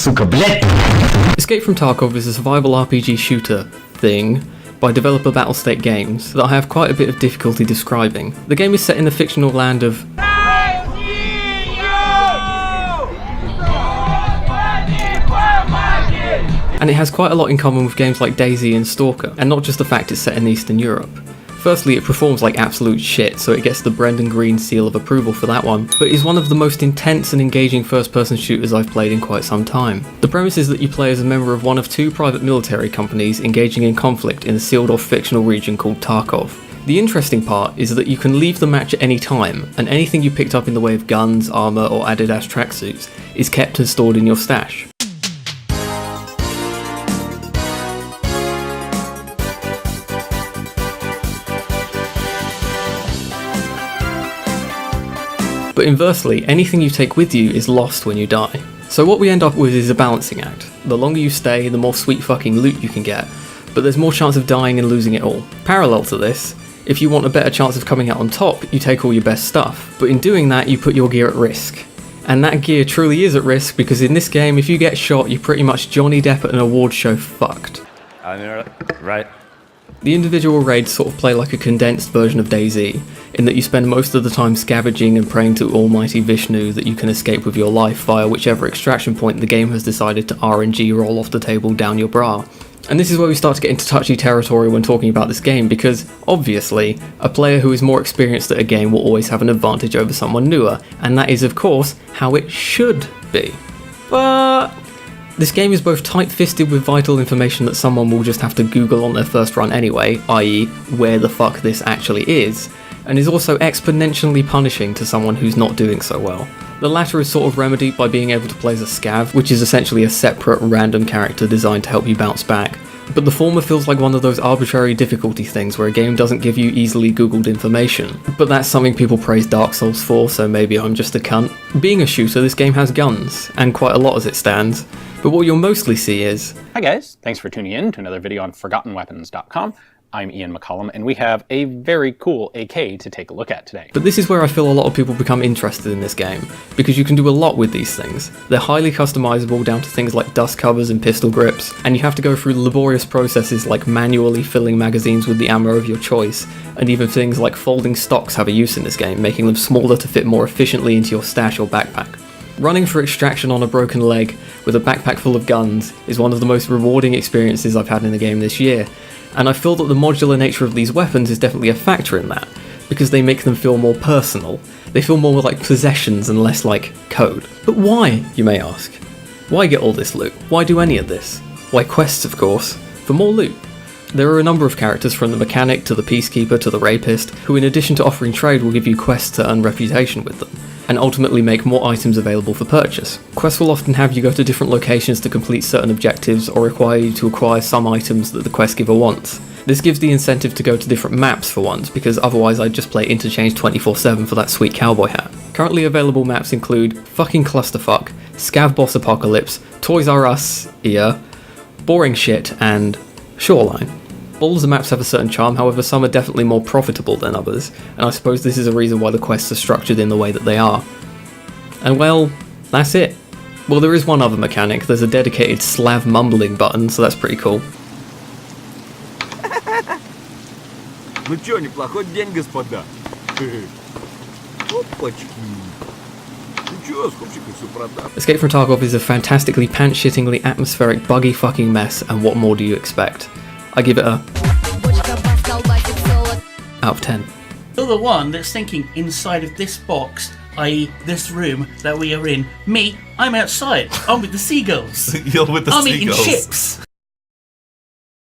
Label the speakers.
Speaker 1: сука, блядь!
Speaker 2: Escape from Tarkov is a survival RPG shooter thing by developer Battlestate Games that I have quite a bit of difficulty describing. The game is set in the fictional land of and it has quite a lot in common with games like DayZ and Stalker, and not just the fact it's set in Eastern Europe. Firstly, it performs like absolute shit, so it gets the Brendan Green seal of approval for that one, but is one of the most intense and engaging first-person shooters I've played in quite some time. The premise is that you play as a member of one of two private military companies engaging in conflict in a sealed-off fictional region called Tarkov. The interesting part is that you can leave the match at any time, and anything you picked up in the way of guns, armour or Adidas tracksuits is kept and stored in your stash. But inversely, anything you take with you is lost when you die. So what we end up with is a balancing act. The longer you stay, the more sweet fucking loot you can get, but there's more chance of dying and losing it all. Parallel to this, if you want a better chance of coming out on top, you take all your best stuff, but in doing that you put your gear at risk. And that gear truly is at risk because in this game, if you get shot, you're pretty much Johnny Depp at an award show fucked.
Speaker 3: Right.
Speaker 2: The individual raids sort of play like a condensed version of DayZ, in that you spend most of the time scavenging and praying to almighty Vishnu that you can escape with your life via whichever extraction point the game has decided to RNG roll off the table down your bra. And this is where we start to get into touchy territory when talking about this game, because, obviously, a player who is more experienced at a game will always have an advantage over someone newer, and that is, of course, how it should be. But this game is both tight-fisted with vital information that someone will just have to Google on their first run anyway, i.e. where the fuck this actually is, and is also exponentially punishing to someone who's not doing so well. The latter is sort of remedied by being able to play as a scav, which is essentially a separate random character designed to help you bounce back. But the former feels like one of those arbitrary difficulty things where a game doesn't give you easily googled information. But that's something people praise Dark Souls for, so maybe I'm just a cunt. Being a shooter, this game has guns, and quite a lot as it stands, but what you'll mostly see is...
Speaker 4: Hi guys, thanks for tuning in to another video on ForgottenWeapons.com. I'm Ian McCollum, and we have a very cool AK to take a look at today.
Speaker 2: But this is where I feel a lot of people become interested in this game, because you can do a lot with these things. They're highly customizable down to things like dust covers and pistol grips, and you have to go through laborious processes like manually filling magazines with the ammo of your choice, and even things like folding stocks have a use in this game, making them smaller to fit more efficiently into your stash or backpack. Running for extraction on a broken leg with a backpack full of guns is one of the most rewarding experiences I've had in the game this year, and I feel that the modular nature of these weapons is definitely a factor in that, because they make them feel more personal. They feel more like possessions and less like code. But why, you may ask? Why get all this loot? Why do any of this? Why quests, of course, for more loot. There are a number of characters, from the mechanic to the peacekeeper to the rapist, who in addition to offering trade will give you quests to earn reputation with them, and ultimately make more items available for purchase. Quests will often have you go to different locations to complete certain objectives, or require you to acquire some items that the quest giver wants. This gives the incentive to go to different maps for once, because otherwise I'd just play Interchange 24/7 for that sweet cowboy hat. Currently available maps include Fucking Clusterfuck, Scav Boss Apocalypse, Toys R Us, Boring Shit, and Shoreline. All of the maps have a certain charm, however some are definitely more profitable than others, and I suppose this is a reason why the quests are structured in the way that they are. And well, that's it. Well, there is one other mechanic. There's a dedicated Slav mumbling button, so that's pretty cool.
Speaker 5: Ну чё, неплохой день, господа. Опачки. Ну чё, скупщик всё продал.
Speaker 2: Escape from Tarkov is a fantastically pants-shittingly atmospheric buggy fucking mess, and what more do you expect? I give it a out of 10.
Speaker 6: You're the one that's thinking inside of this box, i.e. this room that we are in. Me, I'm outside. I'm with the seagulls.
Speaker 3: You're with the
Speaker 6: I'm
Speaker 3: seagulls.
Speaker 6: eating chips.